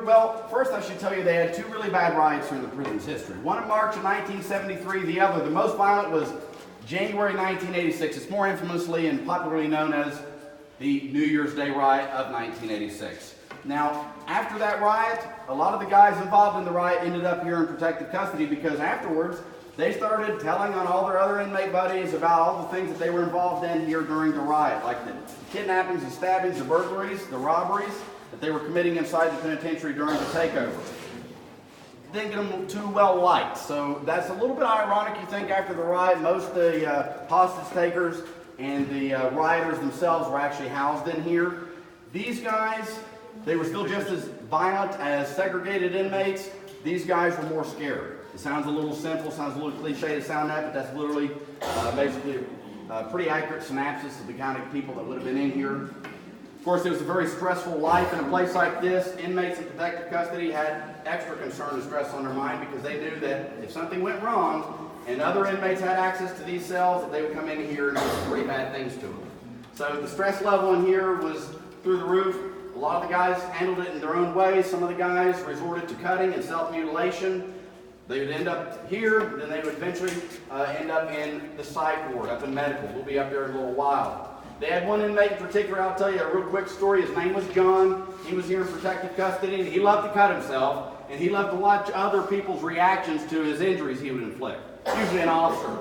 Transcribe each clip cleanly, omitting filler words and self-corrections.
well, first I should tell you they had two really bad riots during the prison's history. One in March of 1973, the other, the most violent, was January 1986. It's more infamously and popularly known as the New Year's Day riot of 1986. Now, after that riot, a lot of the guys involved in the riot ended up here in protective custody because afterwards, they started telling on all their other inmate buddies about all the things that they were involved in here during the riot, like the kidnappings and stabbings, the burglaries, the robberies that they were committing inside the penitentiary during the takeover. Didn't get them too well liked, so that's a little bit ironic. You think after the riot, most of the hostage takers and the rioters themselves were actually housed in here. These guys, they were still just as violent as segregated inmates. These guys were more scared. It sounds a little simple, sounds a little cliche to sound that, but that's literally basically a pretty accurate synopsis of the kind of people that would have been in here. Of course, it was a very stressful life in a place like this. Inmates in protective custody had extra concern and stress on their mind because they knew that if something went wrong and other inmates had access to these cells, that they would come in here and do some pretty bad things to them. So the stress level in here was through the roof. A lot of the guys handled it in their own ways. Some of the guys resorted to cutting and self-mutilation. They would end up here, then they would eventually end up in the psych ward, up in medical. We'll be up there in a little while. They had one inmate in particular, I'll tell you a real quick story. His name was John. He was here in protective custody, and he loved to cut himself, and he loved to watch other people's reactions to his injuries he would inflict, usually an officer.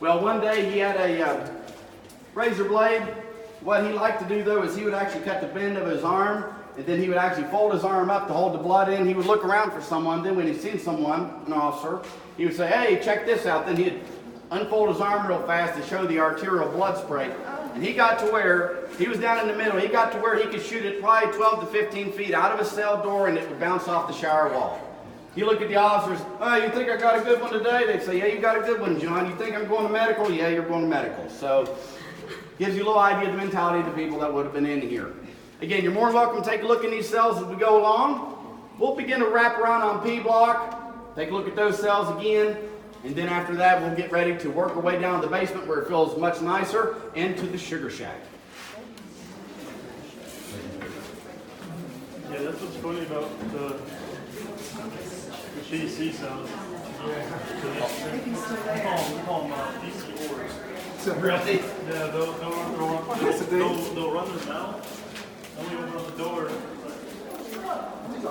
Well, one day he had a razor blade. What he liked to do, though, is he would actually cut the bend of his arm, and then he would actually fold his arm up to hold the blood in. He would look around for someone. Then when he'd seen someone, an officer, he would say, "Hey, check this out." Then he'd unfold his arm real fast to show the arterial blood spray. And he got to where, he was down in the middle, he got to where he could shoot it probably 12 to 15 feet out of his cell door, and it would bounce off the shower wall. You look at the officers, "Oh, you think I got a good one today?" They'd say, "Yeah, you got a good one, John. You think I'm going to medical?" "Yeah, you're going to medical." So, gives you a little idea of the mentality of the people that would have been in here. Again, you're more than welcome to take a look in these cells as we go along. We'll begin to wrap around on P block, take a look at those cells again, and then after that we'll get ready to work our way down to the basement where it feels much nicer, into the sugar shack. Yeah, that's what's funny about the PC cells. We call them PC wars. Really? Yeah, they'll run their mouth. When we open up the door.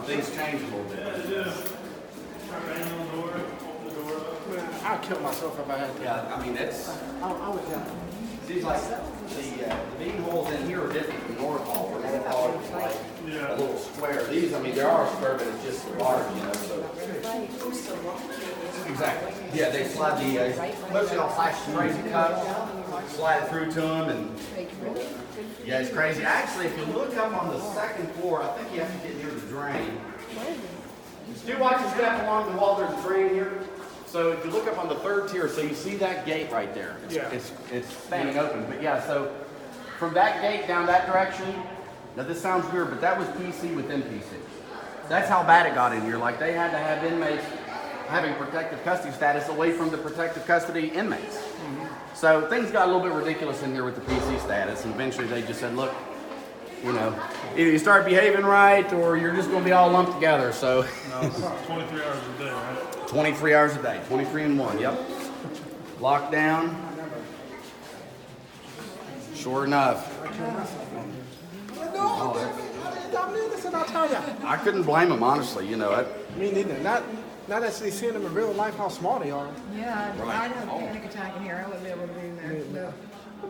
Things change a little bit. Yeah, they do. Bang on the door, open the door up. Man, I'd kill myself if I had to. Yeah, I mean, it's, I would die. seems like the bean holes in here are different from Northall. Where Northall is like a little square. These, I mean, there are square, but it's just large, you know, so. Exactly. Yeah, they slide the, mostly all flash crazy cut, slide it through to them, and yeah, it's crazy. Actually, if you look up on the second floor, I think you have to get near the drain. Do watch your step along the wall. There's a drain here. So if you look up on the third tier, so you see that gate right there. It's standing open. But yeah, so from that gate down that direction, now this sounds weird, but that was PC within PC. That's how bad it got in here. Like they had to have inmates having protective custody status away from the protective custody inmates. So things got a little bit ridiculous in here with the PC status, and eventually they just said, look, you know, either you start behaving right or you're just going to be all lumped together. So No, it's 23 hours a day, right? 23 hours a day, 23 and 1, yep. Locked down. Sure enough. I couldn't blame them, honestly, you know. Me neither. Not actually seeing them in real life, how small they are. Yeah, I'd have a panic attack in here. I wouldn't be able to be in there. No.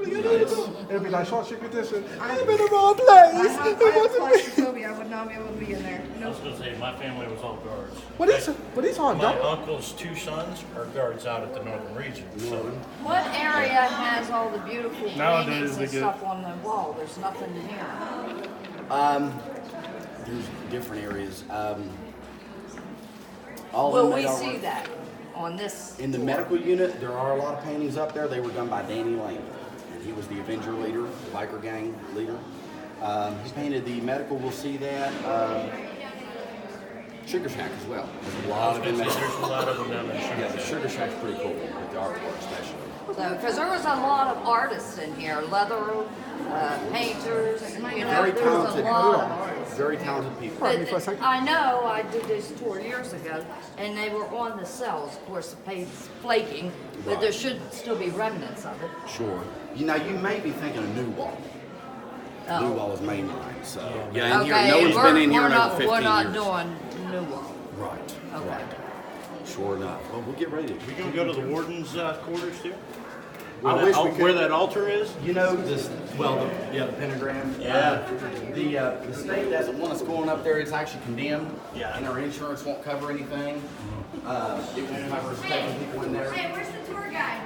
It'll be like, short shit with this and I'm in the wrong place. I have claustrophobia. I would not be able to be in there. I No. was going to say, my family was all guards. What is all My done? uncle's two sons are guards out at the Northern Region. So What area has all the beautiful Nowadays, paintings they and get- stuff on the wall? There's nothing here. There's different areas. All Will inmate we are- see that on this? In the medical unit, there are a lot of paintings up there. They were done by Danny Lane. And he was the Avenger leader, the biker gang leader. He painted the medical, we'll see that. Sugar Shack as well. There's a lot of inmates. there's a lot of them down there. Yeah, the Sugar Shack's pretty cool with the artwork especially. So, because there was a lot of artists in here, leather painters. You know, Very there was a talented. lot of artists. very talented people. Pardon me for a second. I know I did this tour years ago, and they were on the cells. Of course, the paint's flaking, but there should still be remnants of it. Sure. You know, you may be thinking of New Wall. Oh. New Wall is main line, so yeah. In here, Okay, no one's been in here in over not, 15 we're not years. doing new one. Right. Okay. Right. Sure enough. Well, we'll get ready. We gonna go to the warden's quarters too? I wish we could. Where that altar is? You know this, well, the pentagram. Yeah. The state doesn't want us going up there. It's actually condemned. Yeah. And our insurance won't cover anything. It won't cover taking people in there. Hey, where's the tour guide?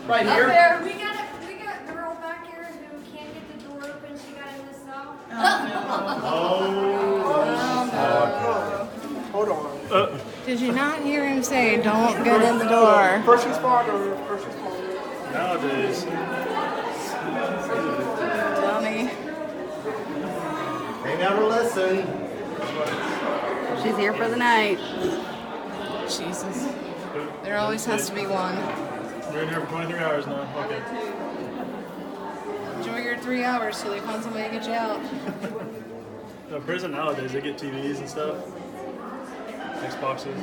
Right Up here. there. We got a girl back here who can't get the door open. She got in this cell. Hold on. Did you not hear him say, don't get in the door? First responder. First responder. Nowadays, Dummy. They never listen. She's here for the night. Jesus. There always has to be one. we're in here for 23 hours now. Okay. Enjoy your 3 hours till they find somebody to get you out. No, prison nowadays, they get TVs and stuff. Xboxes.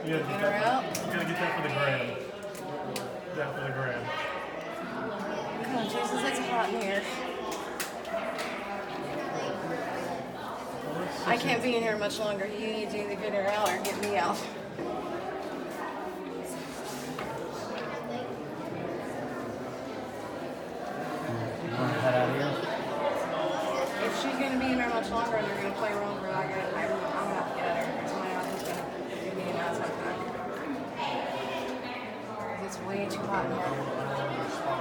You gotta Get get her that. out. You gotta get that for the gram. That for the gram. Come on, Jesus, it's hot in here. I can't be in here much longer. You need to either get her out or get me out. If she's gonna be in there much longer and they're gonna play around with her, I'm gonna have to get her. Somebody else is gonna give me an ass like that. 'Cause it's way too hot in here.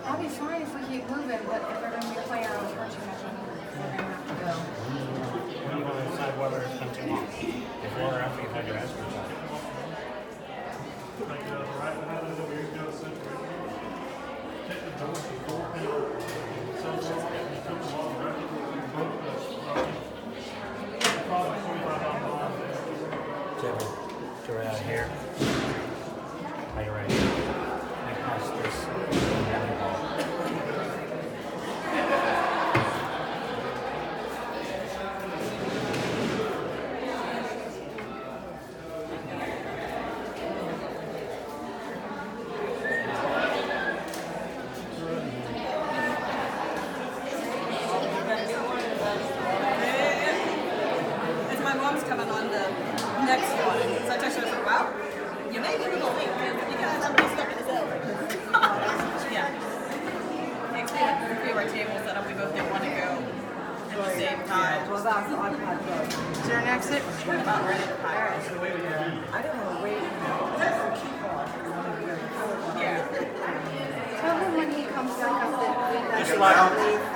I'll be fine if we keep moving, but if they're gonna be playing around with her too much, we're gonna have to go. We don't want to decide whether it's been too long. Before or after you've had your aspirin. Like, right behind the door, you go separate. Take the door, the door panel, cell door, and you took the wall, right? Broke the, probably $45. Kevin, go right out here. Right, right here. Right past this. It's my mom's coming on the next one. So I texted her, I was like, wow, you may be a little late because somebody's stuck in the cell. Yeah. Thanks, we had a few of our tables set up. We both didn't want to go at the same time. Well, that's occupied road. Is there an exit? We're about ready to hire. I don't know, wait. Yeah. Tell him when he comes back up that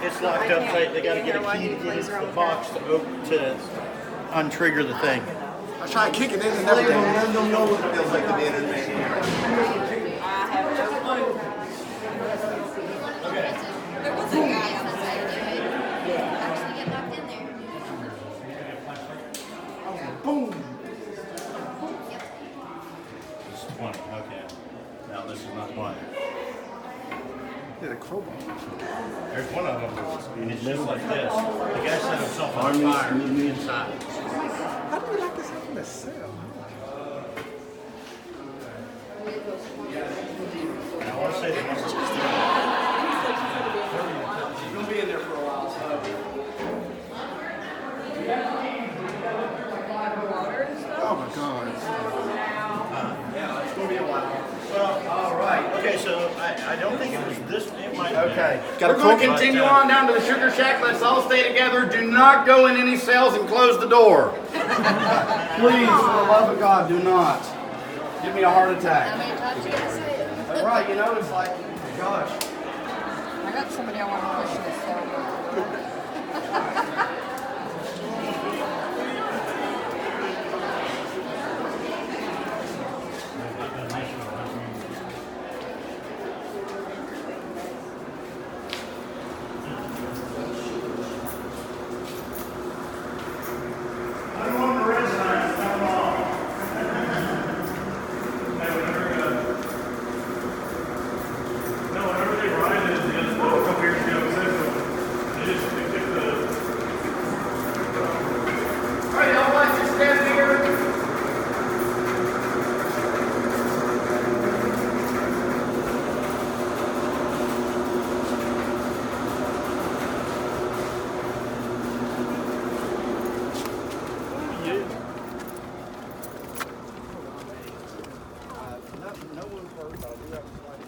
It's locked up tight. They gotta get a key to get into the box to open, to untrigger the thing. I tried kicking it and everything. Let them know what it feels like to be entertained. There was a guy on the side that could actually get locked in there. Boom. This is 20, okay. Now this is not 20. Yeah, the crowbar. There's one of them, and it's just like this. The guy set himself on fire inside. How do we lock this up in the cell? And I want to say they must have You're gonna be in there for a while, so. Oh my God. Yeah, it's gonna be a while. Well, All right. okay, so I don't think it was this, it might have been. Okay. Got a We're going to quote? continue on down to the sugar shack. Let's all stay together. Do not go in any cells and close the door. Please, for the love of God, do not. Give me a heart attack. How many times you gotta say it? Right, you know, it's like, gosh. I got somebody I want to push this cell. Whenever they ride it, a couple years ago, they just picked the. All right, y'all want to stand here? No one's hurt, but I do have a slight.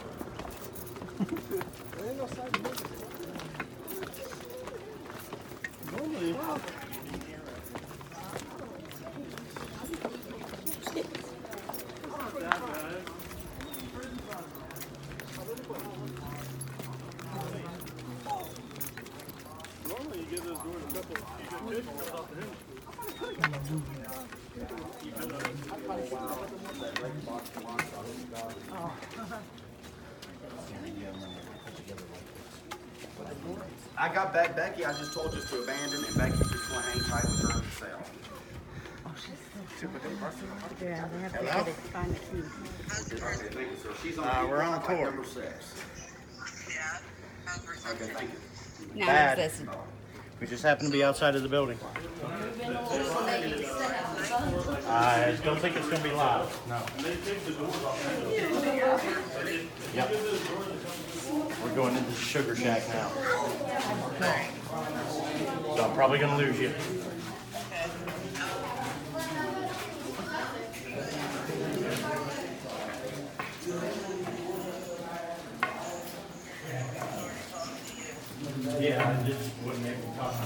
There ain't no slight. Normally. Normally you give those doors a couple, you get kids off the hinge. I got back Becky. I just told you to abandon, and Becky just want to hang tight with her in the cell. Yeah, they have to get it, find the key. Okay, thank you, sir. She's on. We're on a tour. Number 6. Okay, thank you. Now Bad. it's this. We just happen to be outside of the building. I don't think it's going to be live. No. Yep. We're going into the sugar shack now. So I'm probably going to lose you. Yeah, I just wouldn't make me talk on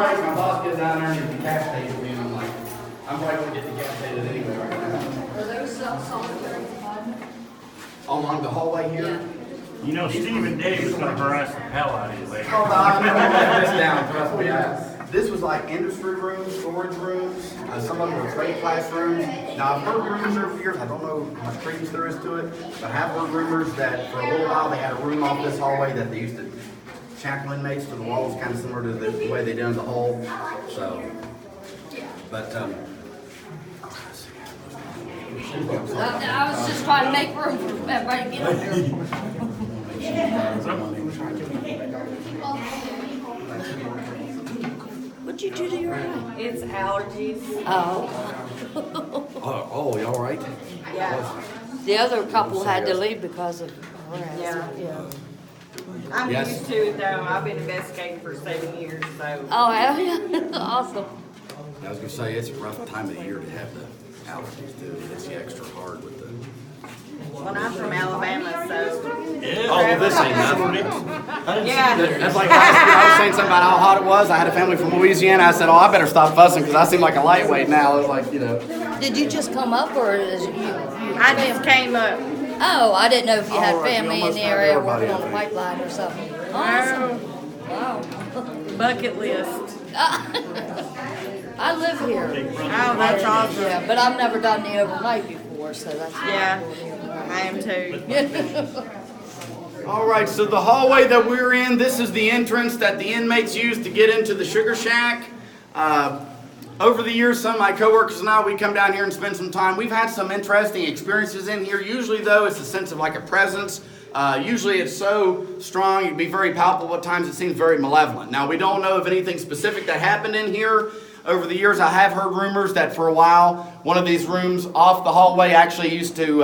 My boss gets down there and he decapitated me, and I'm like, I'm probably going to get decapitated anyway right now. Are those solitary confinement? Along the hallway here? You know, Steve and Dave is gonna harass the hell out of you later. Oh, I'm going to write this down, trust me. This was like industry rooms, storage rooms, some of them were trade classrooms. Now, I've heard rumors over the years, I don't know how much credence there is to it, but I have heard rumors that for a little while they had a room off this hallway that they used to shackle inmates to the walls, kind of similar to the way they did in the hole. So, but, I was just trying to make room for everybody to get up there. What'd you do to your eye? It's allergies. Oh. oh, y'all right? Yeah. The other couple had to leave because of Yeah. harassment. I'm Yes. used to it though. I've been investigating for 7 years, so. Oh, hell yeah. Awesome. I was gonna say, it's a rough time of the year to have the allergies too. It's extra hard with the. Well, I'm from Alabama, so. Oh, well, this ain't nothing. Yeah. That's like last year, I was saying something about how hot it was. I had a family from Louisiana. I said, oh, I better stop fussing because I seem like a lightweight now. It was like, you know. Did you just come up or is you I just came up. Oh, I didn't know if you had All right, family you in almost the had area everybody, working on I the think. pipeline or something. Awesome. Wow. Bucket list. I live here. Oh, that's awesome. Yeah, but I've never done the overnight before, so that's Yeah, I am too. All right, so the hallway that we're in, this is the entrance that the inmates use to get into the sugar shack. Over the years, some of my coworkers and I, we come down here and spend some time. We've had some interesting experiences in here. Usually, though, it's a sense of like a presence. Usually it's so strong, it'd be very palpable. At times it seems very malevolent. Now, we don't know of anything specific that happened in here. Over the years, I have heard rumors that for a while, one of these rooms off the hallway actually used to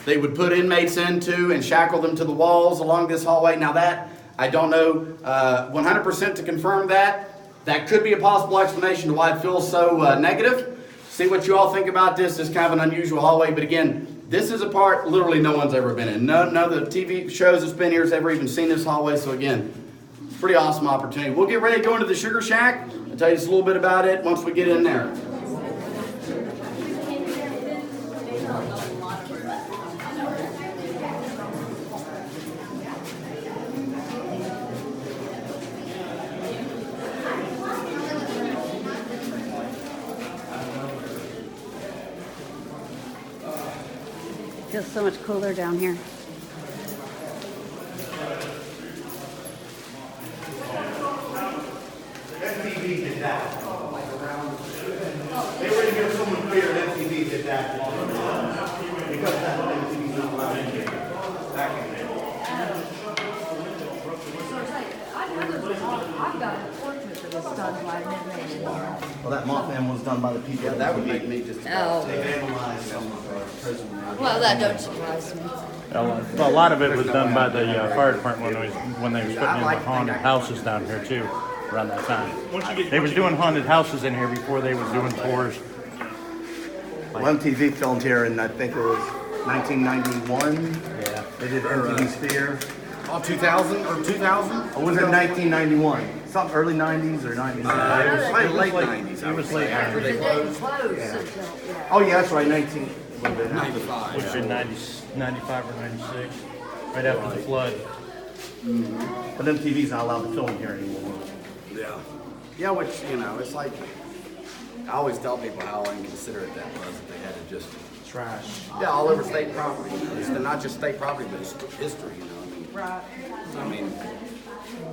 they would put inmates into and shackle them to the walls along this hallway. Now that, I don't know 100% to confirm that. That could be a possible explanation to why it feels so negative. See what you all think about this. It's kind of an unusual hallway, but again, this is a part literally no one's ever been in. None of the TV shows that's been here has ever even seen this hallway, so again, pretty awesome opportunity. We'll get ready to go into the Sugar Shack. I'll tell you just a little bit about it once we get in there. Feels so much cooler down here. MTV did that. They were to give someone clear MTV did that. Because that's what MTV's not allowed to do. Back in there. I've got a portrait that was done by Midnight. Well, that Mothman was done by the people. Yeah, that would make me just Oh. They vandalized some of our prison. Well, that don't surprise me. Well, a lot of it was done by the fire department when they was putting in the haunted houses down here too, around that time. They was doing haunted houses in here before they was doing tours. Well, MTV filmed here in, I think it was 1991. Yeah. They did MTV Sphere. Oh, 2000 or 2000? Or was it 1991? Some early 90s or 90s. It was probably late 90s. It was late After 90s. they It didn't closed. close until, yeah. Oh yeah, that's right, 19. Would have been 95. Which in 95 or 96, right after the flood. But MTV's not allowed to film here anymore. Yeah. Yeah, which, you know, it's like, I always tell people how inconsiderate that was, that they had to just Trash. yeah, all over state property. It's not just state property, but it's history, you know. Right. I mean,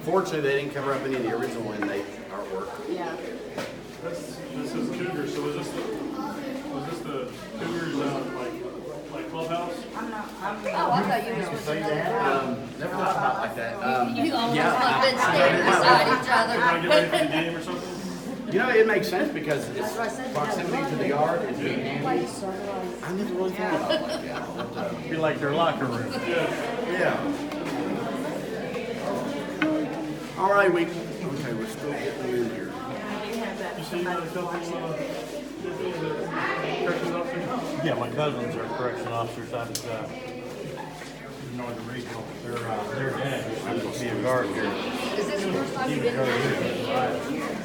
fortunately, they didn't cover up any of the original inmate artwork. Yeah. This is Cougar, so was this the Cougars like clubhouse? Oh, I thought you was with another. Never thought about it like that. You almost have been standing beside each Trying to get ready for the other. game or something? You know, it makes sense because it's what I said. proximity to the yard is being handy. I never really thought about it like that. But, Be like their locker room. yeah. All right, okay, we're still getting them in here. You see a couple corrections officers? Yeah, my cousins are correction officers out at Northern Regional. Their dad used to be a guard here. Is this the first time He you've was been guard here? here.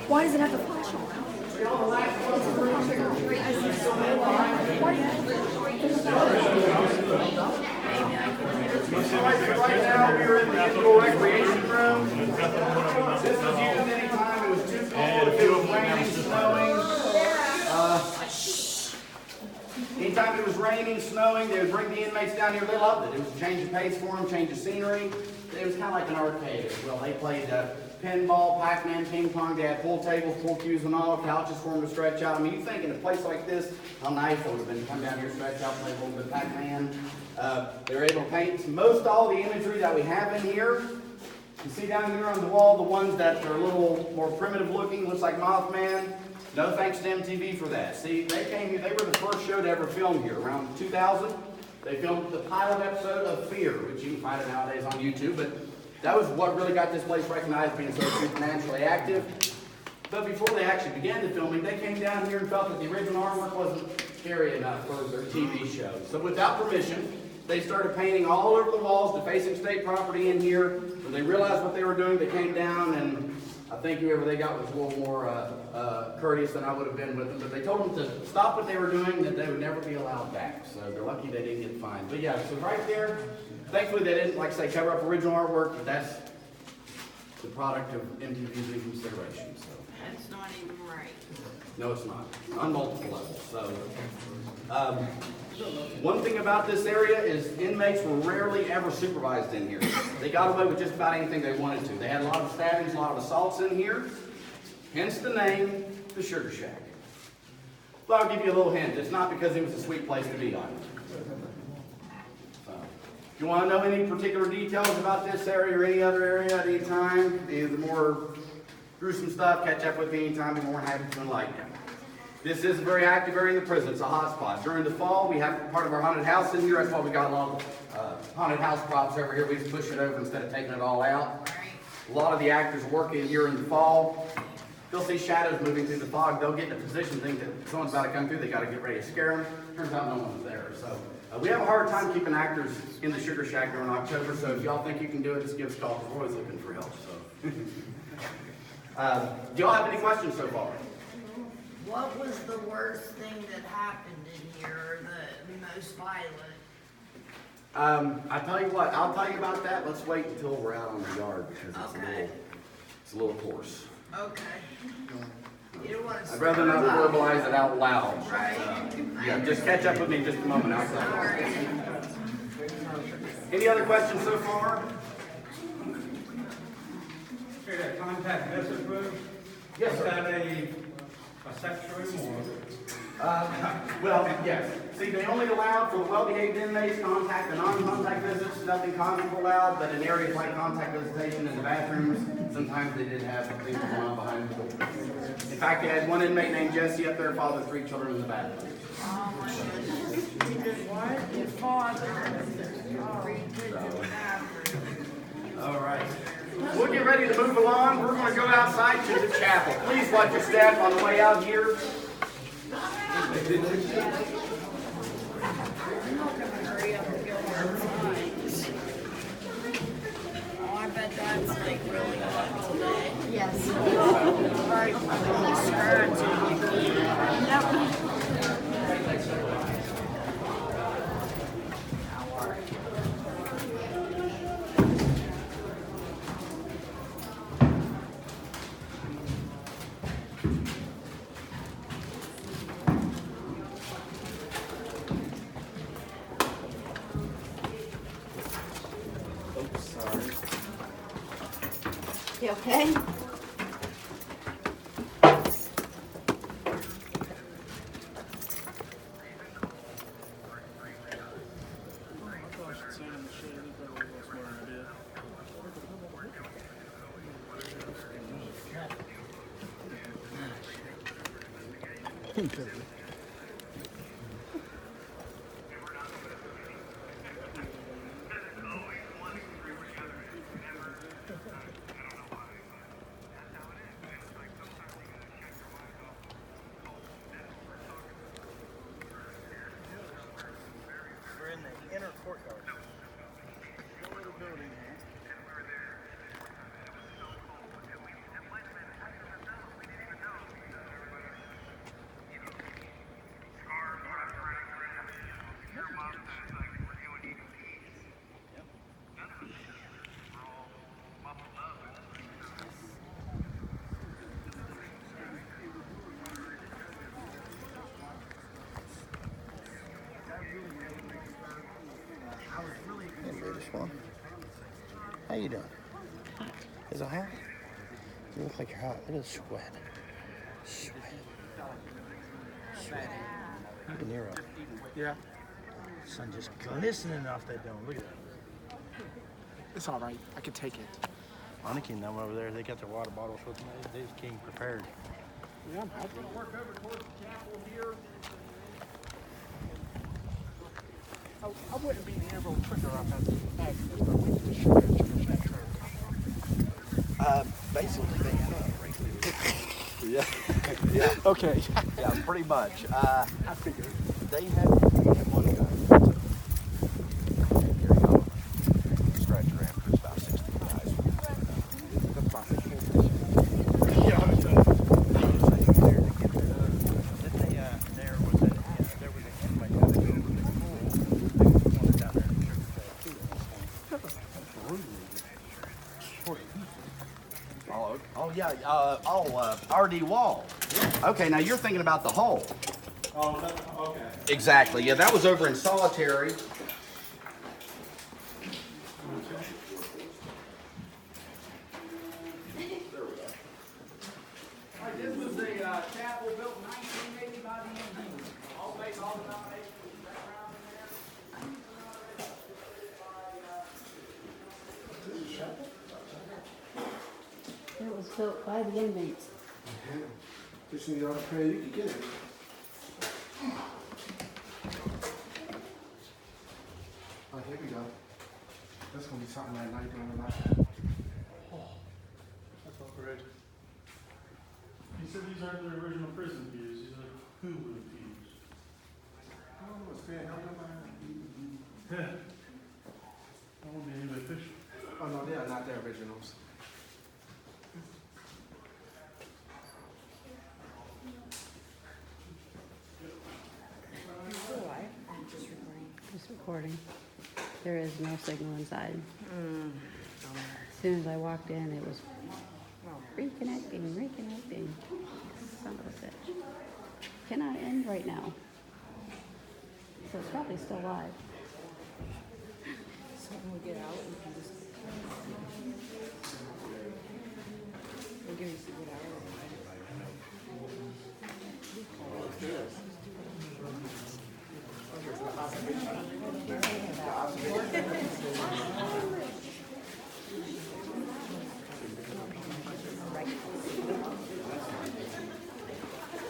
Why does it have to flash on? Right now, we're in the indoor recreation room. This was used anytime it was too cold, if it was raining, snowing. Anytime it was raining, snowing, they would bring the inmates down here. They loved it. It was a change of pace for them, change of scenery. It was kind of like an arcade as well. They played pinball, Pac-Man, ping pong. They had pool tables, pool cues and all, couches for them to stretch out. I mean, you think in a place like this, how nice it would have been to come down here, stretch out, play a little bit of Pac-Man. They were able to paint most all the imagery that we have in here. You see down here on the wall, the ones that are a little more primitive looking, looks like Mothman. No thanks to MTV for that. See, they came here, they were the first show to ever film here, around 2000. They filmed the pilot episode of Fear, which you can find it nowadays on YouTube, but that was what really got this place recognized, being so supernaturally active. But before they actually began the filming, they came down here and felt that the original artwork wasn't scary enough for their TV show. So without permission, they started painting all over the walls, defacing state property in here. When they realized what they were doing, they came down, and I think whoever they got was a little more courteous than I would have been with them. But they told them to stop what they were doing, that they would never be allowed back. So they're lucky they didn't get fined. But yeah, so right there, thankfully they didn't, like I say, cover up original artwork, but that's the product of MTV's reconsideration. So. That's not even right. No, it's not. On multiple levels. So, one thing about this area is inmates were rarely ever supervised in here. They got away with just about anything they wanted to. They had a lot of stabbings, a lot of assaults in here. Hence the name, the Sugar Shack. But I'll give you a little hint. It's not because it was a sweet place to be on. So, if you want to know any particular details about this area or any other area at any time, any of the more gruesome stuff, catch up with me anytime. Be more than happy to enlighten you. This is a very active area in the prison. It's a hot spot. During the fall, we have part of our haunted house in here. That's why we got a lot of haunted house props over here. We just push it over instead of taking it all out. A lot of the actors work in here in the fall. They'll see shadows moving through the fog. They'll get in a position, think that someone's about to come through. They got to get ready to scare them. Turns out no one's there. So we have a hard time keeping actors in the Sugar Shack during October. So if y'all think you can do it, just give us a call. We're always looking for help. So, do y'all have any questions so far? What was the worst thing that happened in here, or the most violent? I tell you what, I'll tell you about that. Let's wait until we're out on the yard because it's a little coarse. Okay. You don't want to I'd rather not verbalize it out loud. Yeah, just catch up with me in just a moment. Any other questions so far? Okay, that contact visit room? Yes, Is sir. that a sex room or? Well, yes. See, they only allow for the well-behaved inmates contact and non-contact visits. Nothing conjugal allowed, but in areas like contact visitation in the bathrooms, sometimes they did have things going on behind the door. In fact, they had one inmate named Jesse up there, fathered 3 children in the bathroom. Oh my goodness. What? Your father. All right. We'll get ready to move along. We're going to go outside to the chapel. Please watch your step on the way out here. I'm not gonna hurry up and go outside. Oh, I bet that's like really hot today. Yes. Right, You okay? We're in the inner courtyard. Little building here. How you doing? Is it hot? You look like you're hot. Look at the sweat. Sweat. De Niro. Yeah, Sun just glistening off that dome. Look at that. it's all right. I can take it. Aniki and them over there, they got their water bottles with them. They just came prepared. Yeah, I'm happy. Work over towards the chapel here. I wouldn't be the real trigger off that accident, but we just should have checked that. Basically, they have. Yeah. Yeah. Okay. Yeah, pretty much. I figured. They have one guy. Here you go. Scratch your hand. There's about 60 guys. That's fine. Yeah, I was done. There was an inmate had to go to the pool. They wanted down there in the sugar shack too. Oh yeah, RD wall. Okay, now you're thinking about the hole. Oh, okay. Exactly. Yeah, that was over in Solitary. This was the chapel built in 1980 by the Indians. All based all denominations background in there. It was built by the inmates. Just need all the prayer you can get it. be something that night during the night. That's all great. He said these aren't the original prison pews. These are Hulu pews. Oh, it's fair. Yeah. I won't be anybody official. Oh, no, they are not the originals. Just recording. There is no signal inside. As soon as I walked in, it was reconnecting. Son of a bitch. Cannot end right now. So it's probably still live. So when we get out, we can just. We'll give you some good hours.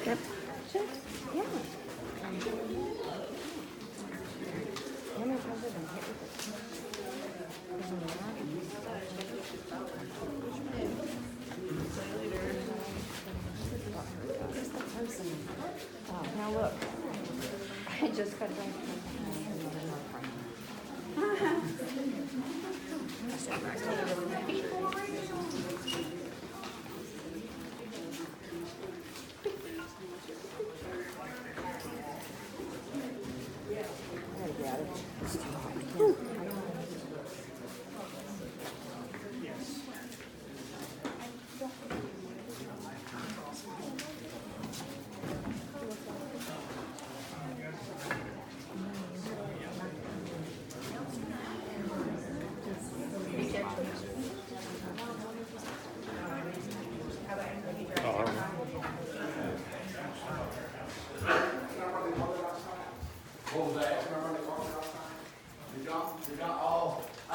Yep. Sure. Yeah. How many times have I been hit with it? Now look, I just got done. What was that? You got all, I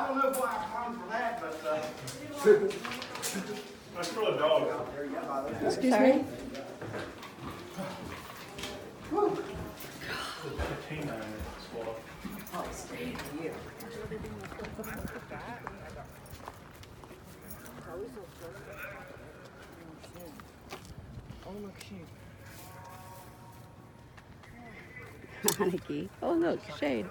don't know if I come for that, but, That's for the dog. Excuse me? Oh, stay here. Oh, look, shade. Haneke. Oh, look, shade.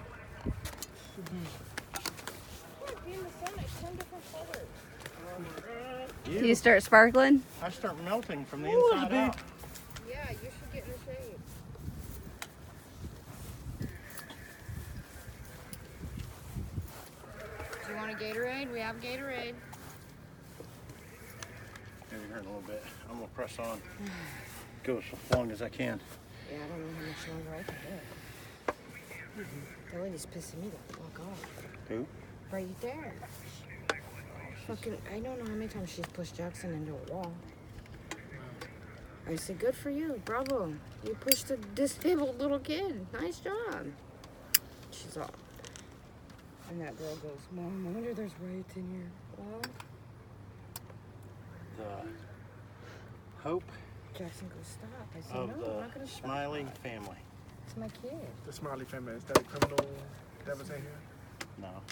Do you start sparkling? I start melting from the inside out. Yeah, you should get in the shade. Do you want a Gatorade? We have Gatorade. Maybe hurt a little bit. I'm gonna press on. Go as long as I can. Yeah, I don't know how much longer I can do. That lady's pissing me the fuck off. Who? Right there. Fucking, I don't know how many times she's pushed Jackson into a wall. I said, good for you, bravo. You pushed a disabled little kid. Nice job. She's all. And that girl goes, Mom, I wonder there's riots in here. Well, The hope Jackson goes, stop. I said, of no, I'm the not going to stop. smiling family. It's my kid. The Smiley family, is that a criminal that was in here? No.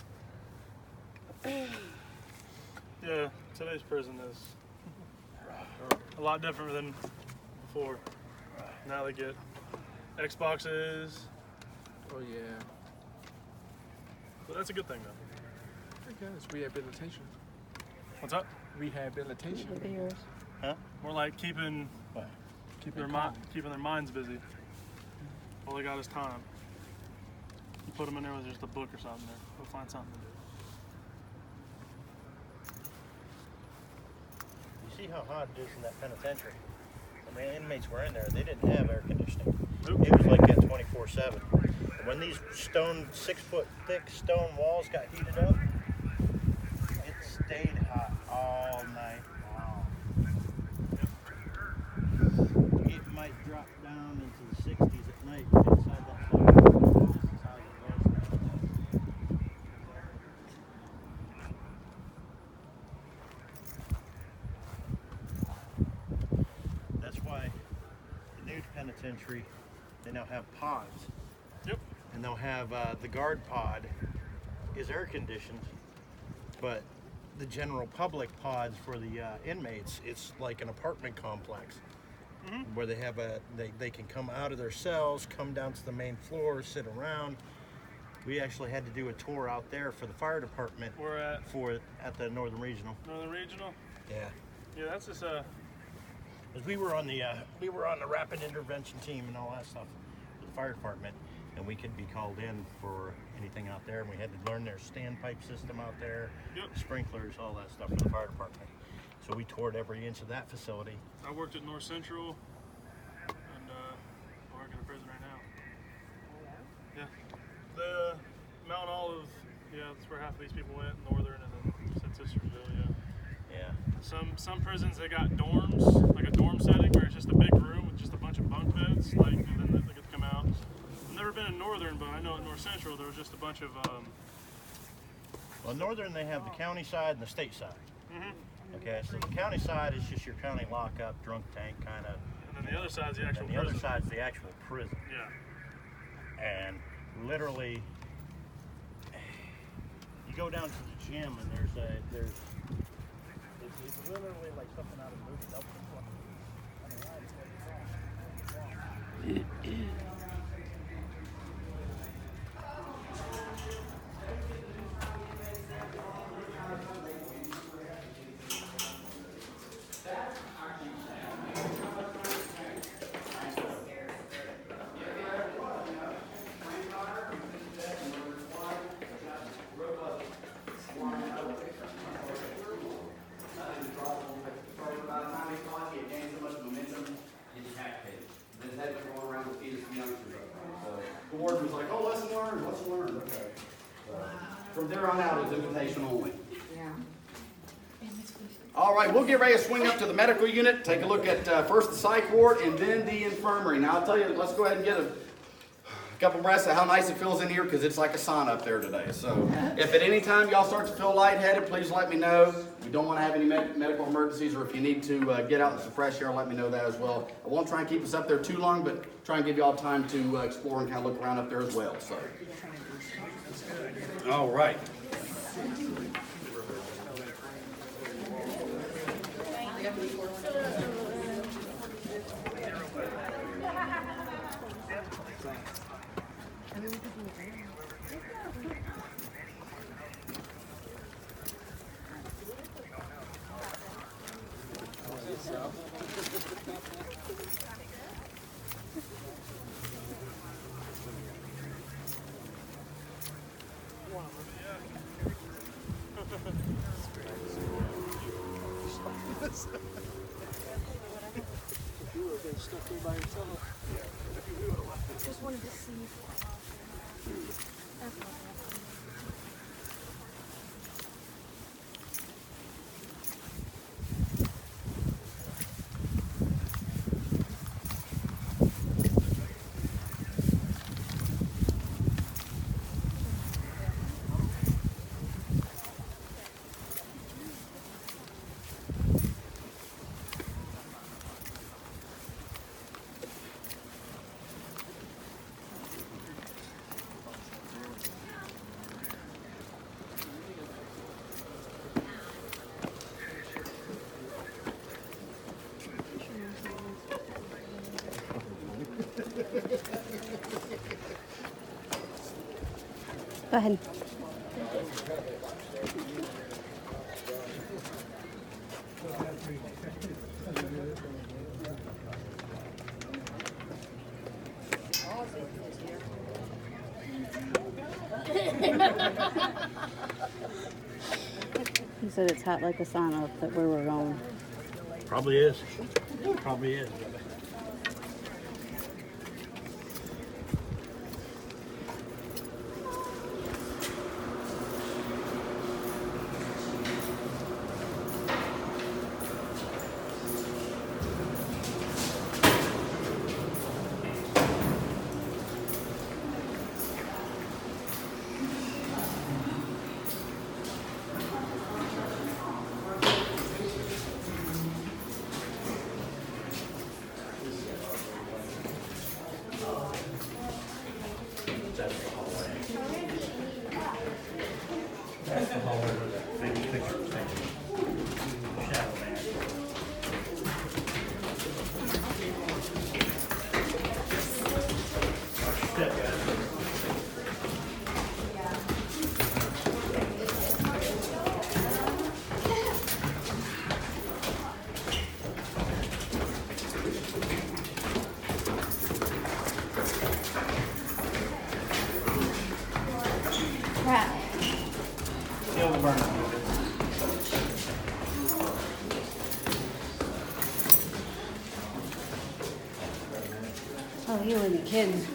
Yeah, today's prison is a lot different than before. Now they get Xboxes, Oh, yeah. but that's a good thing though. Okay, it's rehabilitation. What's up? Rehabilitation. Look at yours. Huh? More like keeping Keep it calm. keeping their minds busy. All they got is time. You put them in there with just a book or something, they'll find something to do. You see how hot it is in that penitentiary? I mean, inmates were in there. They didn't have air conditioning. Nope. It was like that 24/7. And when these 6-foot thick stone walls got heated up, it stayed hot all night long. It might drop down into the 60s at night inside that cell. This is how it was. That's why the new penitentiary, they now have pods. Yep. And they'll have the guard pod is air conditioned, but the general public pods for the inmates, it's like an apartment complex where they have they can come out of their cells, come down to the main floor, sit around. We actually had to do a tour out there for the fire department. Where at? At the Northern Regional. Northern Regional? Yeah. Yeah, that's just Because we were on the rapid intervention team and all that stuff for the fire department, and we could be called in for anything out there, and we had to learn their standpipe system out there, sprinklers, all that stuff for the fire department. So we toured every inch of that facility. I worked at North Central, and I work in a prison right now. Yeah. The Mount Olive, yeah, that's where half of these people went. Northern, and then St. Sistersville, Yeah. Some prisons, they got dorms, like a dorm setting where it's just a big room with just a bunch of bunk beds, like, and then they get to come out. I've never been in Northern, but I know at North Central there was just a bunch of. Well, Northern, they have the county side and the state side. Okay, so the county side is just your county lockup, drunk tank kind of. And then the other side's the actual prison. Other side's the actual prison. Yeah. And literally, you go down to the gym and it's literally like something out of a movie. The warden was like, oh, lesson learned. Okay. From there on out, it's invitation only. Yeah. All right, we'll get ready to swing up to the medical unit, take a look at first the psych ward and then the infirmary. Now, I'll tell you, let's go ahead and get a couple breaths of how nice it feels in here because it's like a sauna up there today. So if at any time y'all start to feel lightheaded, please let me know. We don't want to have any medical emergencies, or if you need to get out in some fresh air, let me know that as well. I won't try and keep us up there too long, but try and give y'all time to explore and kind of look around up there as well. So, all right. Stuck there by yourself. Just wanted to see. Go ahead. He said it's hot like a sauna up where we're going. Probably is. Probably is. That's the hall where that big picture was taken. Shadow man. Step Crap. Kill the burner. Oh, you wouldn't be kidding.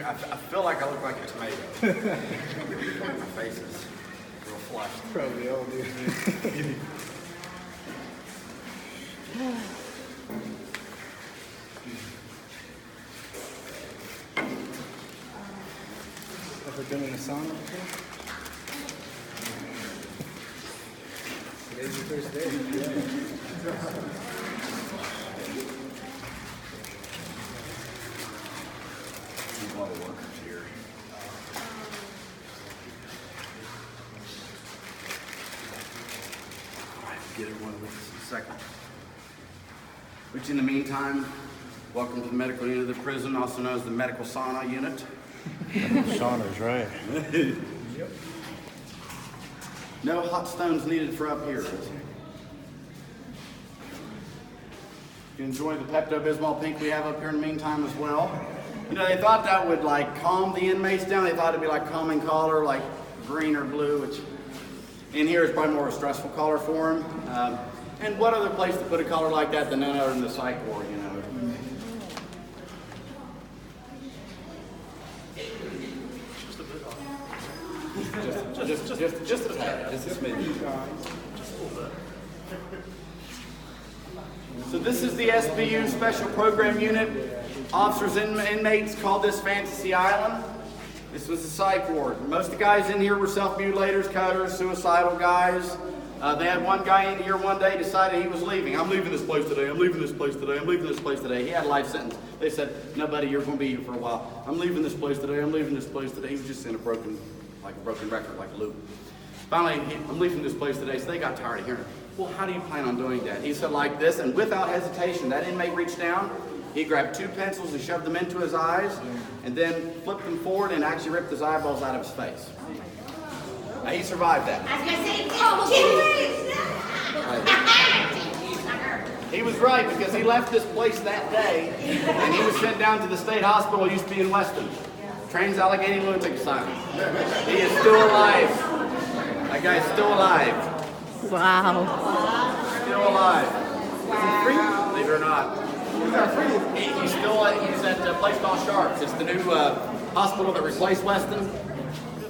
I feel like I look like a tomato. My face is real flushed. Probably all do. Ever been in a sauna before? Today's your first day. A lot of workers here. All right, get everyone with us in a second. Which in the meantime, welcome to the medical unit of the prison, also known as the medical sauna unit. Sauna's right. Yep. No hot stones needed for up here. You enjoy the Pepto-Bismol pink we have up here in the meantime as well. You know, they thought that would like calm the inmates down. They thought it'd be like calming color, like green or blue, which in here is probably more of a stressful color for them. And what other place to put a color like that than none other than the psych ward, you know? Just a tad, just a smidge. So this is the SBU Special Program Unit. Officers and inmates called this Fantasy Island. This was the psych ward. Most of the guys in here were self-mutilators, cutters, suicidal guys. They had one guy in here one day decided he was leaving. I'm leaving this place today. I'm leaving this place today. I'm leaving this place today. He had a life sentence. They said, no, buddy, you're going to be here for a while. I'm leaving this place today. I'm leaving this place today. He was just in a broken record, like a loop. Finally, I'm leaving this place today. So they got tired of hearing it. Well, how do you plan on doing that? He said like this, and without hesitation, that inmate reached down. He grabbed 2 pencils and shoved them into his eyes, and then flipped them forward and actually ripped his eyeballs out of his face. Now, he survived that. I was gonna say, oh, He was right, because he left this place that day, and he was sent down to the state hospital. It used to be in Weston. Trans-Allegheny Lunatic Asylum. He is still alive. That guy's still alive. Wow. Still alive. Wow. Believe it or not. He's still he's at a place called Sharps. It's the new hospital that replaced Weston.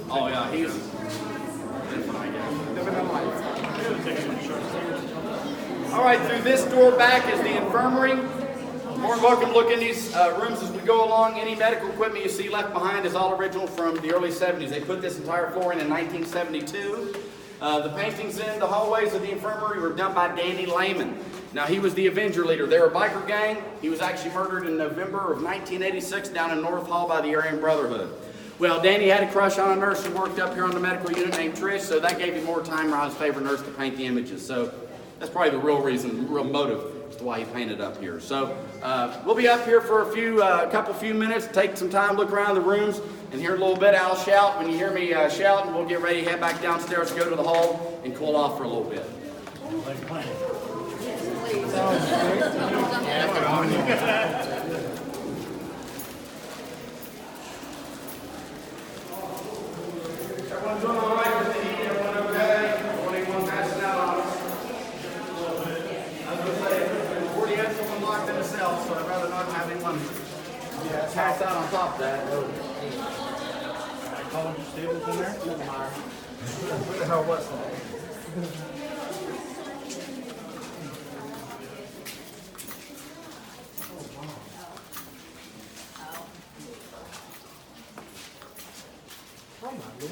Oh yeah, he's living a life. All right, through this door back is the infirmary. More than welcome to look in these rooms as we go along. Any medical equipment you see left behind is all original from the early 70s. They put this entire floor in 1972. The paintings in the hallways of the infirmary were done by Danny Lehman. Now, he was the Avenger leader. They were a biker gang. He was actually murdered in November of 1986 down in North Hall by the Aryan Brotherhood. Well, Danny had a crush on a nurse who worked up here on the medical unit named Trish, so that gave him more time around his favorite nurse to paint the images. So that's probably the real reason, real motive as to why he painted up here. So we'll be up here for a couple few minutes, take some time, look around the rooms, and hear a little bit. I'll shout. When you hear me shouting, we'll get ready to head back downstairs, go to the hall, and cool off for a little bit. on top of that. College stables in there? What the hell was that?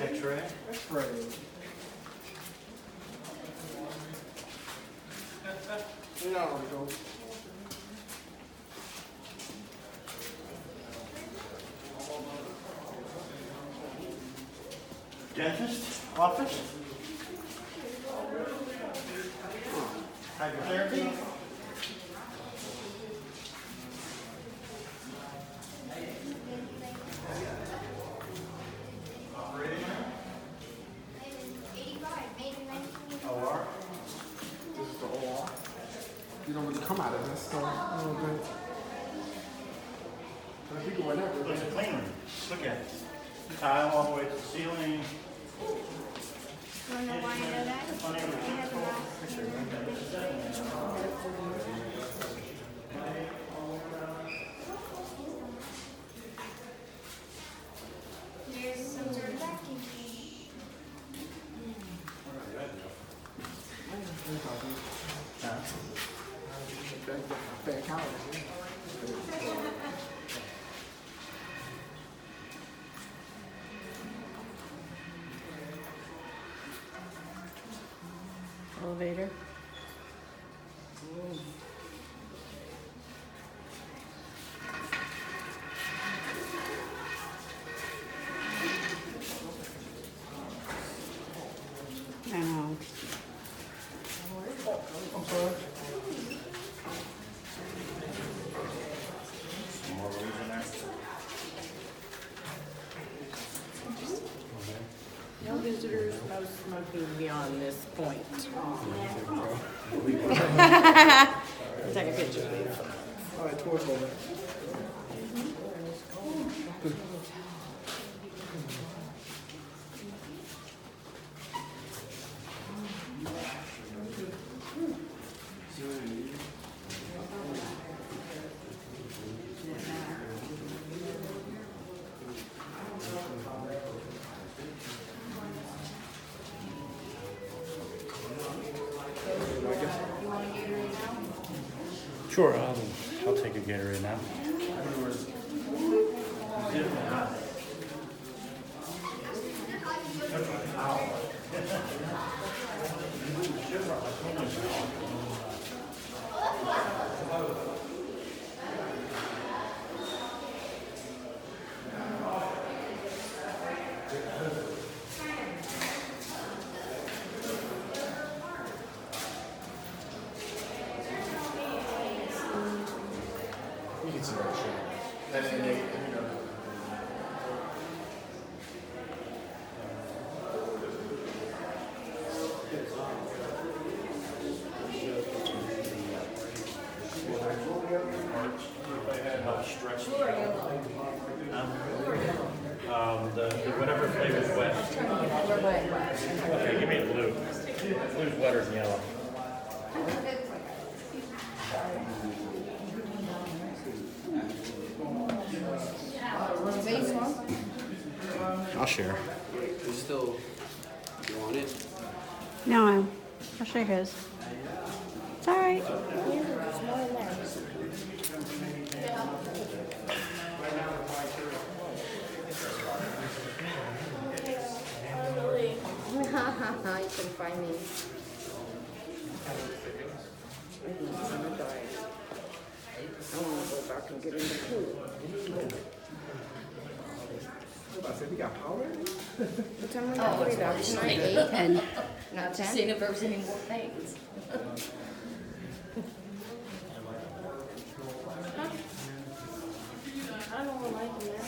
X-ray. X-ray. Yeah, go. Dentist office. Hydrotherapy. Operating room. OR. This is the OR. You don't really come out of this, so a little bit. But if you go in there, Looks a clean room. Look at it. Tile all the way to the ceiling. Wanna know why I know that? I had the last Here's some dirt vacuum. fair calories. Elevator. I know. I'm sorry. Some more rooms in there. No visitors, no smoking beyond this point. Take a picture, please. All right, towards over. Sure, I'll take a Gatorade now. You can see that shit. That's the name, you know. Help stretch the whatever flavor's wet. Okay, give me a blue. Blue's wetter than yellow. I'll share. You still, you want it? No, I'll share his. It's all right. You can find me. I'm gonna die. I want to go back and get in the pool. I said, we got power? What time we got it out tonight? 8 and not 10? Seeing if there was any more things. I don't like that.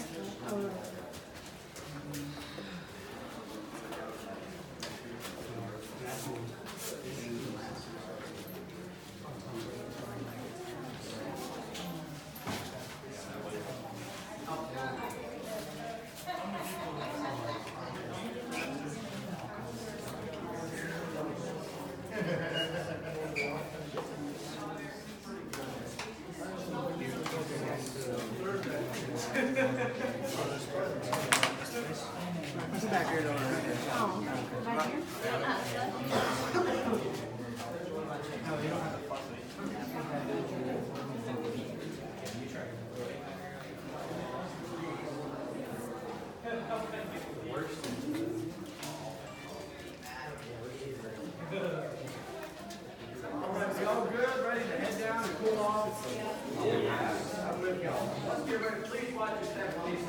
watch your step, please.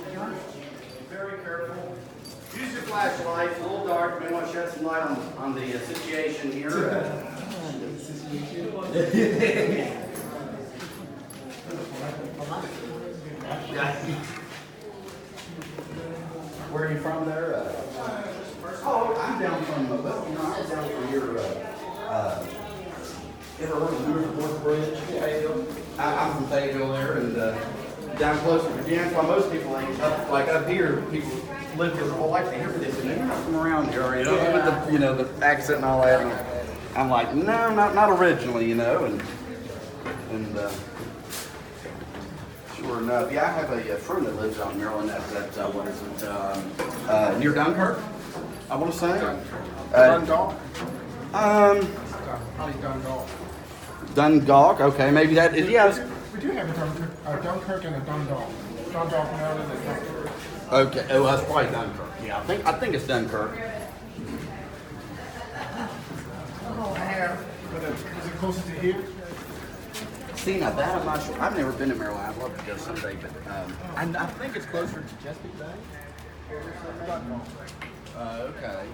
Very careful. Use your flashlight. It's a little dark. You may want to shed some light on the situation here. Where are you from there? Oh, I'm down from, well, you know, I'm down from your, ever heard of North Bridge? Fayetteville? I'm from Fayetteville there, and down close to Virginia. That's why most people ain't up here, people live here their whole life. They hear this, and they're not from around here, are you? With the, you know, the accent and all that. And I'm like, no, not originally, you know, and sure enough, yeah, I have a friend that lives out in Maryland at what is it, near Dunkirk, I want to say. Dundalk? Dundalk, okay, maybe that is, yes. We do have a Dunkirk and a Dundalk. Dundalk, Maryland, and Dunkirk. Okay, oh, that's probably Dunkirk. Yeah, I think it's Dunkirk. But is it closer to here? See, now that I'm not sure. I've never been to Maryland. I'd love to go someday, but I think it's closer to Chesapeake Bay. Okay. I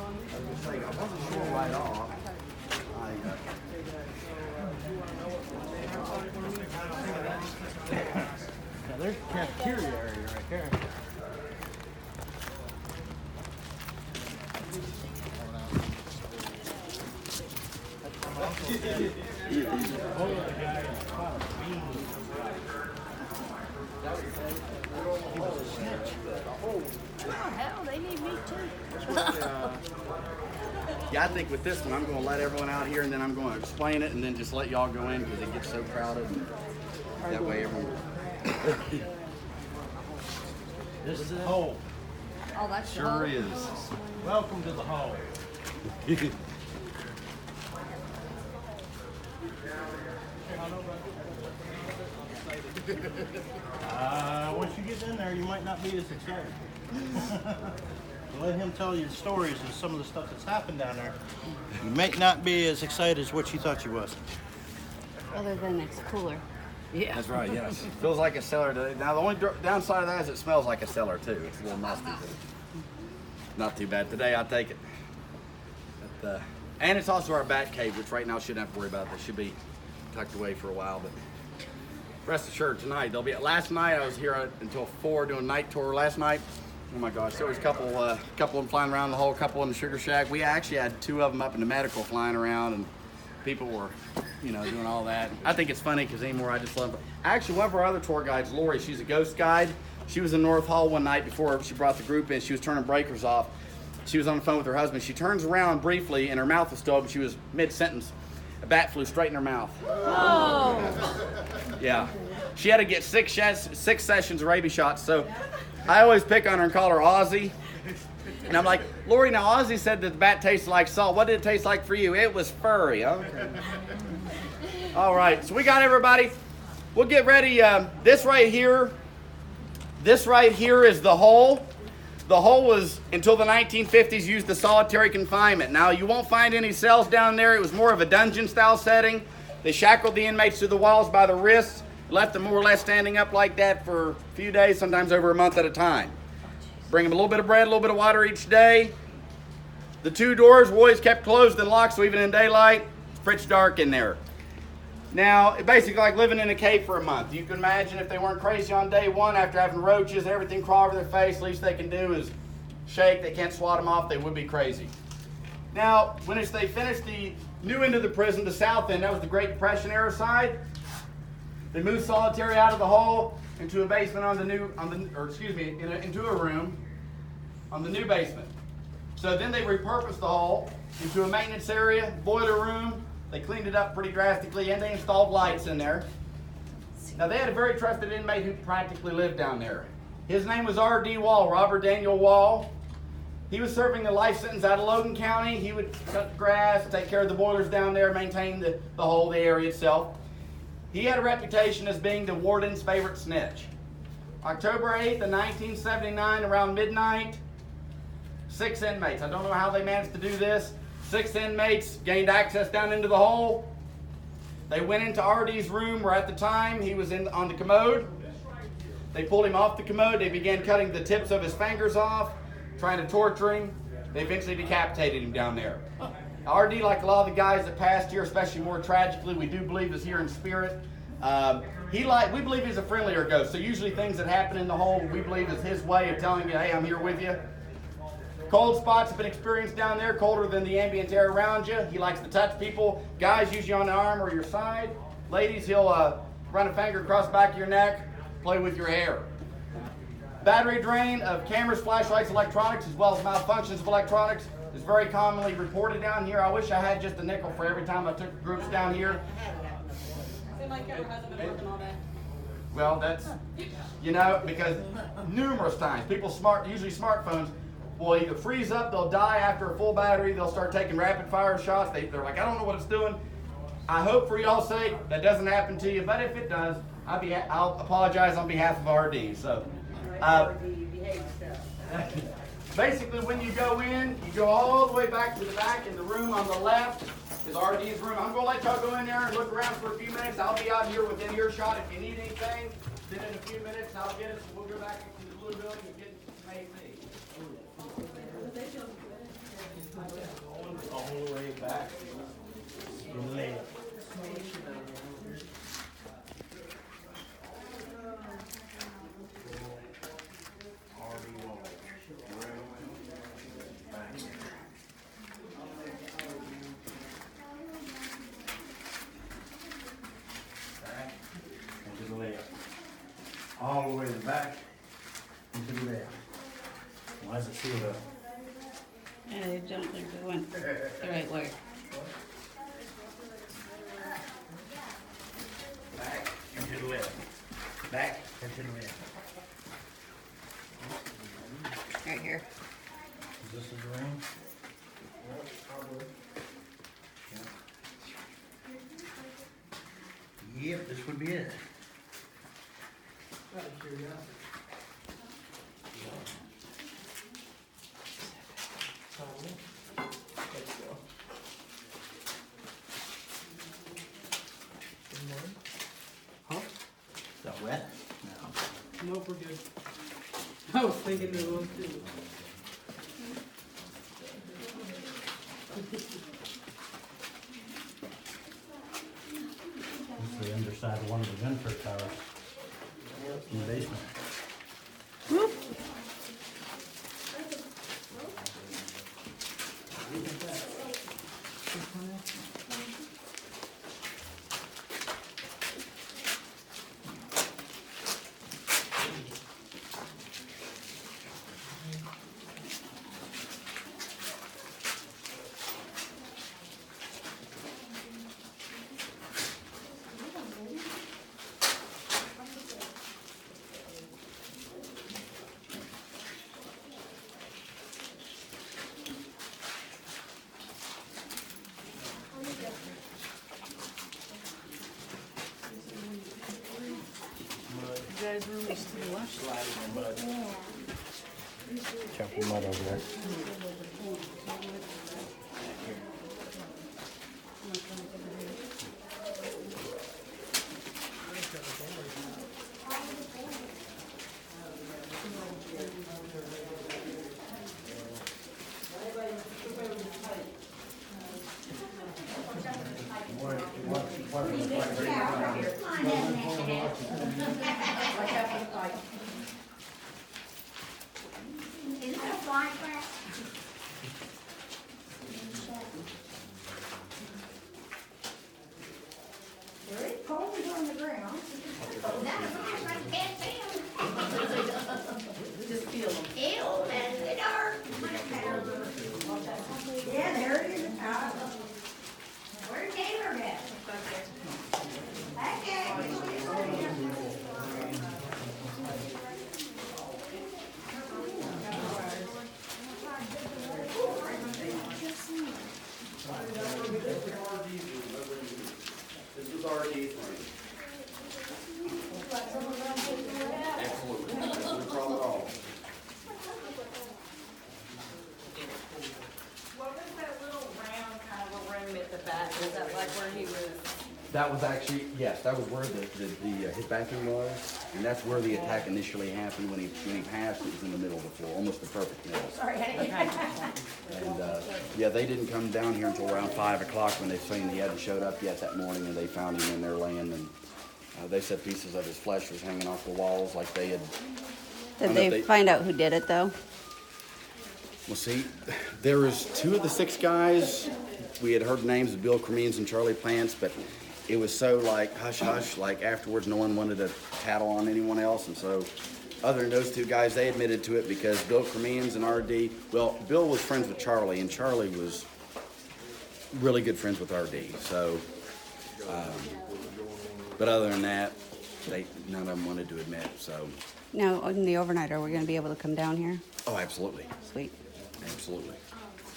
was just saying, I wasn't sure right off. Now there's the cafeteria area right there. Oh, hell, they need me too. Yeah, I think with this one, I'm going to let everyone out here, and then I'm going to explain it, and then just let y'all go in because it gets so crowded. And that way, everyone. This is the hole. Oh, that's the Sure hole. is. Welcome to the hole. Once you get in there, you might not be as excited. Let him tell you the stories of some of the stuff that's happened down there. You might not be as excited as what you thought you was. Other than it's cooler. Yeah. That's right, yes. Feels like a cellar today. Now, the only downside of that is it smells like a cellar, too. It's a little musty, but not too bad. Today, I take it. But, and it's also our bat cave, which right now shouldn't have to worry about. They should be tucked away for a while, but rest assured, tonight, they'll be. Last night, I was here until 4 doing night tour last night. Oh my gosh, there was a couple of them flying around the hole, a couple in the sugar shack. We actually had 2 of them up in the medical flying around, and people were, you know, doing all that. I think it's funny because anymore I just love it. Actually, one of our other tour guides, Lori, she's a ghost guide. She was in North Hall one night before she brought the group in. She was turning breakers off. She was on the phone with her husband. She turns around briefly, and her mouth was still open. She was mid-sentence. A bat flew straight in her mouth. Oh. Yeah. She had to get 6 sessions of rabies shots, so I always pick on her and call her Ozzy. And I'm like, Lori, now Ozzy said that the bat tasted like salt. What did it taste like for you? It was furry. Okay. All right, so we got everybody. We'll get ready. This right here is the hole. The hole was, until the 1950s, used as solitary confinement. Now, you won't find any cells down there. It was more of a dungeon-style setting. They shackled the inmates to the walls by the wrists, left them more or less standing up like that for a few days, sometimes over a month at a time. Bring them a little bit of bread, a little bit of water each day. The 2 doors were always kept closed and locked, so even in daylight, it's pitch dark in there. Now, it's basically like living in a cave for a month. You can imagine if they weren't crazy on day 1 after having roaches and everything crawl over their face, the least they can do is shake. They can't swat them off. They would be crazy. Now, when they finished the new end of the prison, the south end, that was the Great Depression era side, they moved solitary out of the hole into a basement into a room on the new basement. So then they repurposed the hole into a maintenance area, boiler room. They cleaned it up pretty drastically, and they installed lights in there. Now, they had a very trusted inmate who practically lived down there. His name was R.D. Wall, Robert Daniel Wall. He was serving a life sentence out of Logan County. He would cut the grass, take care of the boilers down there, maintain the hole, the area itself. He had a reputation as being the warden's favorite snitch. October 8th of 1979, around midnight, 6 inmates. I don't know how they managed to do this. 6 inmates gained access down into the hole. They went into R.D.'s room, where at the time he was on the commode. They pulled him off the commode. They began cutting the tips of his fingers off, trying to torture him. They eventually decapitated him down there. RD, like a lot of the guys that passed here, especially more tragically, we do believe is here in spirit. We believe he's a friendlier ghost. So usually things that happen in the hole, we believe is his way of telling you, hey, I'm here with you. Cold spots have been experienced down there, colder than the ambient air around you. He likes to touch people. Guys, usually on the arm or your side. Ladies, he'll run a finger across the back of your neck, play with your hair. Battery drain of cameras, flashlights, electronics, as well as malfunctions of electronics is very commonly reported down here. I wish I had just a nickel for every time I took groups down here. Seems like your hasn't been working all day. Well, that's, because numerous times, people usually smartphones, will either freeze up, they'll die after a full battery, they'll start taking rapid fire shots. They're like, I don't know what it's doing. I hope for y'all's sake that doesn't happen to you, but if it does, I'll apologize on behalf of RD. So, basically, when you go in, you go all the way back to the back, in the room on the left is RD's room. I'm going to let y'all go in there and look around for a few minutes. I'll be out here within earshot if you need anything. Then in a few minutes, I'll get us, and we'll go back into the blue building and get made me. All the way back. All the way to the back into the left. Why is it sealed up? Yeah, they don't think they went the right way. Back and to the left. Back and to the left. Right here. Is this the room? Yep, this would be it. Huh? Is that wet? No. Nope, we're good. I was thinking it was too. This is the underside of one of the venter towers in the basement. Whoop. You guys' room is to the left. Chunk of mud over there. Is that a fly trap? Very cold on the ground. That's nice, I can't see them. Just feel them. Ew, man, in the dark. Yeah, there it is. Where'd Taylor go? Back there. This was RD's room. Absolutely. No problem at all. What was that little round kind of a room at the back? Is that like where he was? That was actually, yes, that was where his bathroom was. And that's where the attack initially happened. When he passed, it was in the middle of the floor, almost the perfect middle. Sorry, honey. And yeah, they didn't come down here until around 5 o'clock when they seen he hadn't showed up yet that morning, and they found him in there laying. And they said pieces of his flesh was hanging off the walls, like they had. Did they find out who did it though? Well, see, there was 2 of the 6 guys. We had heard names of Bill Cremines and Charlie Plants, but it was so like hush hush, like afterwards no one wanted to tattle on anyone else. And so other than those 2 guys, they admitted to it because Bill Cremines and RD, well, Bill was friends with Charlie, and Charlie was really good friends with RD. So, but other than that, none of them wanted to admit, so. Now, in the overnight, are we going to be able to come down here? Oh, absolutely. Sweet. Absolutely.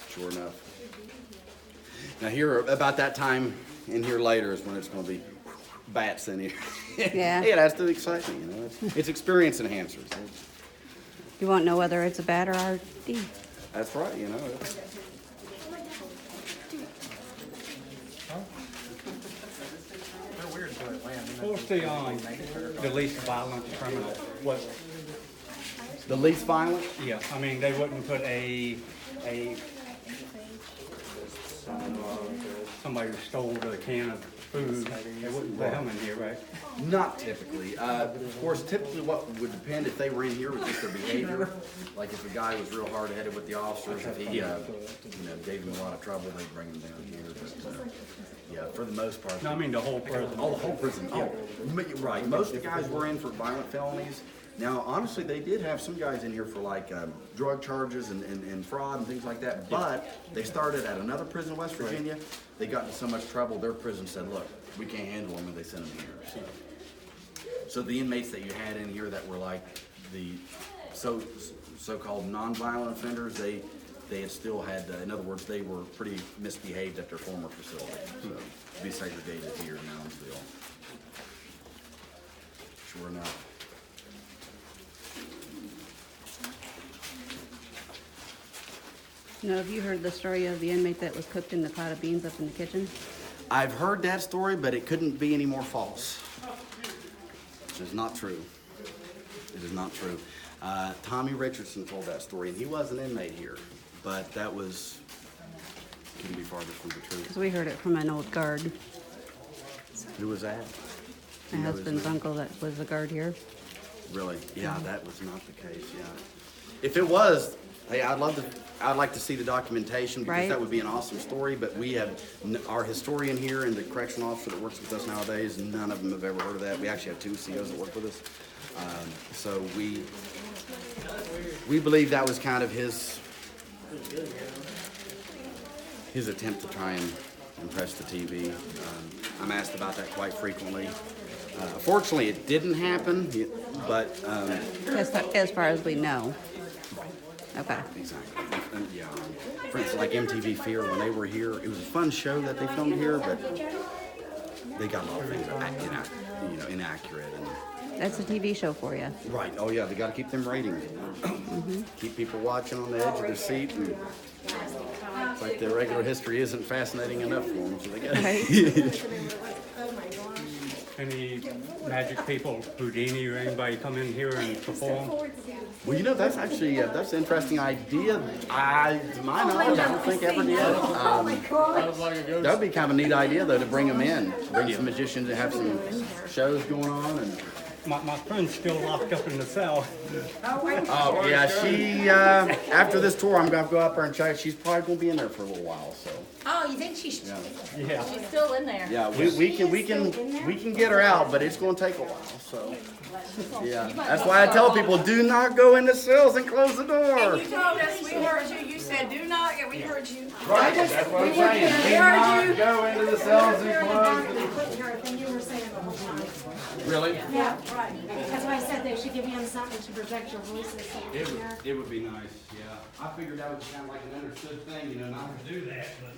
Sure enough. Now here, about that time in here later is when it's going to be bats in here. Yeah. Hey, that's the excitement, you know. It's experience enhancers. You won't know whether it's a bat or RD. That's right, you know. What's the least violent criminal? What? The least violent? Yeah, I mean, they wouldn't put somebody who stole a can of food, they wouldn't put him in here, right? Not typically. Of course, typically what would depend if they were in here was just their behavior. Like if a guy was real hard-headed with the officers, if he, gave them a lot of trouble, they'd bring him down here. But, yeah, for the most part. No, I mean the whole prison. Oh, the whole prison. Oh, right. Most of the guys were in for violent felonies. Now, honestly, they did have some guys in here for like drug charges and fraud and things like that. But they started at another prison in West Virginia. They got into so much trouble, their prison said, look, we can't handle them, and they sent them here. So the inmates that you had in here that were like the so-called non-violent offenders, they had still had, in other words, they were pretty misbehaved at their former facility. So to be segregated here in Moundsville. Sure enough. Now, have you heard the story of the inmate that was cooked in the pot of beans up in the kitchen? I've heard that story, but it couldn't be any more false. It is not true. It is not true. Tommy Richardson told that story, and he was an inmate here, but that couldn't be farther from the truth. Because we heard it from an old guard. Who was that? My husband's uncle that was a guard here. Really? Yeah, that was not the case, yeah. If it was, hey, I'd like to see the documentation because that would be an awesome story, but we have our historian here and the correctional officer that works with us nowadays, none of them have ever heard of that. We actually have 2 COs that work with us. So we believe that was kind of his attempt to try and impress the TV. I'm asked about that quite frequently. Fortunately, it didn't happen, but... as far as we know. Okay. Exactly. Yeah. For instance, like MTV Fear, when they were here, it was a fun show that they filmed here, but they got a lot of things inaccurate. And that's a TV show for you. Right. Oh, yeah. They got to keep them ratings. Keep people watching on the edge of their seat. And it's like their regular history isn't fascinating enough for them, so they got Any magic people, Houdini or anybody come in here and perform? Well, that's actually, that's an interesting idea. To my knowledge, I don't think ever did. That would be kind of a neat idea, though, to bring them in. Bring some magicians and have some shows going on. And My friend's still locked up in the cell. Oh, yeah, she, after this tour, I'm going to go up there and check. She's probably going to be in there for a little while, so. Oh, you think she's? Yeah. She's still in there. Yeah, we can get her out, but it's going to take a while, so. Yeah, that's why I tell people, do not go in the cells and close the door. And you told us, we heard you, you said do not, we heard you. Right, that's what I'm saying. Do not go into the cells and close the door. You were saying the whole time. Really? Yeah, right. That's why I said they should give him something to protect your voices. It would be nice, yeah. I figured that would sound like an understood thing, not to do that, but.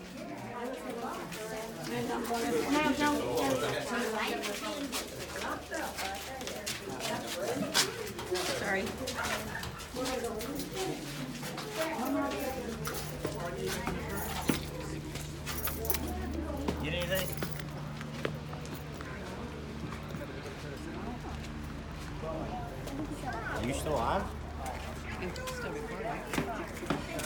Sorry. Get anything? Are you still on? Still recording.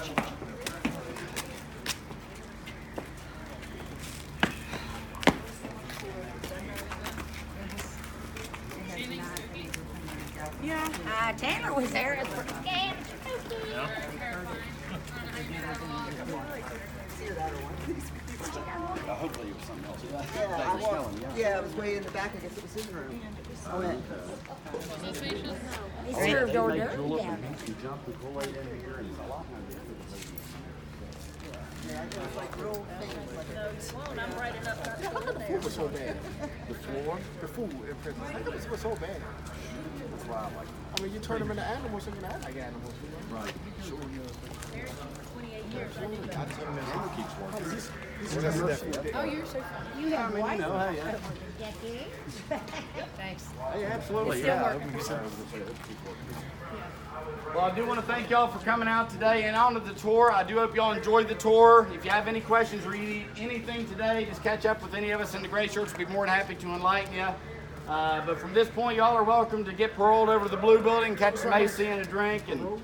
Yeah, Taylor was there. It's pretty scared. Hopefully it was something else. Yeah, it was way in the back. I guess it was his room. They served hors d'oeuvres down there. Yeah, it was like real things. Like I'm right enough. How come the food was so bad? The floor? The food in prison. How come it was so bad? That's why I like it. I mean, you turn them into animals, and you act like animals. You know? Right. 28 years. I did I've seen him in Hammer keeps working. He's just different. Oh, you're so funny. You have You white. know, hey, yeah. Thanks. Hey, absolutely, It's still yeah. working. Well, I do want to thank y'all for coming out today and on to the tour. I do hope y'all enjoyed the tour. If you have any questions or you need anything today, just catch up with any of us in the gray shirts. We'll be more than happy to enlighten you. But from this point, y'all are welcome to get paroled over to the Blue Building, catch some AC and a drink, and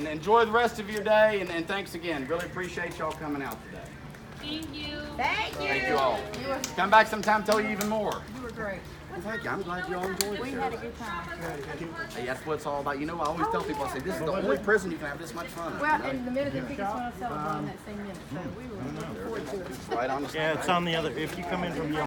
enjoy the rest of your day. And thanks again. Really appreciate y'all coming out today. Thank you. Thank you. Thank you all. Come back sometime, tell you even more. You were great. Well, thank you. I'm glad you all enjoyed it. We had a good time. Hey, that's what it's all about. You know, I always tell people, I say, this is the only prison you can have this much fun at. Well, and the minute the tickets went on sale, it was on that same minute. So we were looking forward to it. Right on the Yeah, it's on the other. If you come in from the